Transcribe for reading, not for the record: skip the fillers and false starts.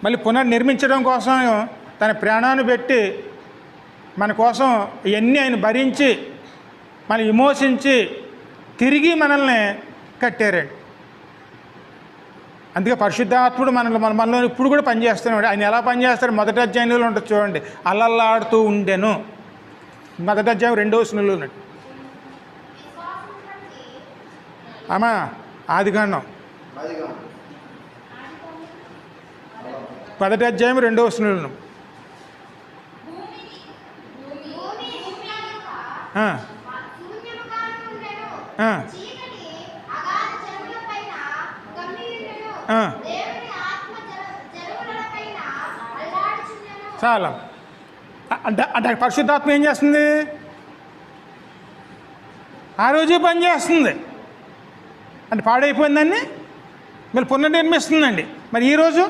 మళ్ళీ పునర్నిర్మించడం కోసం తన ప్రాణాన్ని పెట్టి మన కోసం ఇవన్నీ ఆయన భరించి మనం విమోచించి తిరిగి మనల్ని కట్టారండి. అందుకే పరిశుద్ధాత్ముడు మనలో ఇప్పుడు కూడా పనిచేస్తున్నాడు. ఆయన ఎలా పనిచేస్తాడు? మొదటి అధ్యాయంలో ఉంటుంది చూడండి, అల్లల్లాడుతూ ఉండెను. మొదటి అధ్యాయం 2వ వచనంలో ఉన్నాడు. అమ్మా ఆదికాండం మొదటి అధ్యాయం 2వ వచనంలో ఉన్నాం. చాలా అంటే పరిశుద్ధాత్మ ఏం చేస్తుంది? ఆ రోజే పని చేస్తుంది. అంటే పాడైపోయిందాన్ని మళ్ళీ పునర్నిర్మిస్తుందండి. మరి ఈరోజు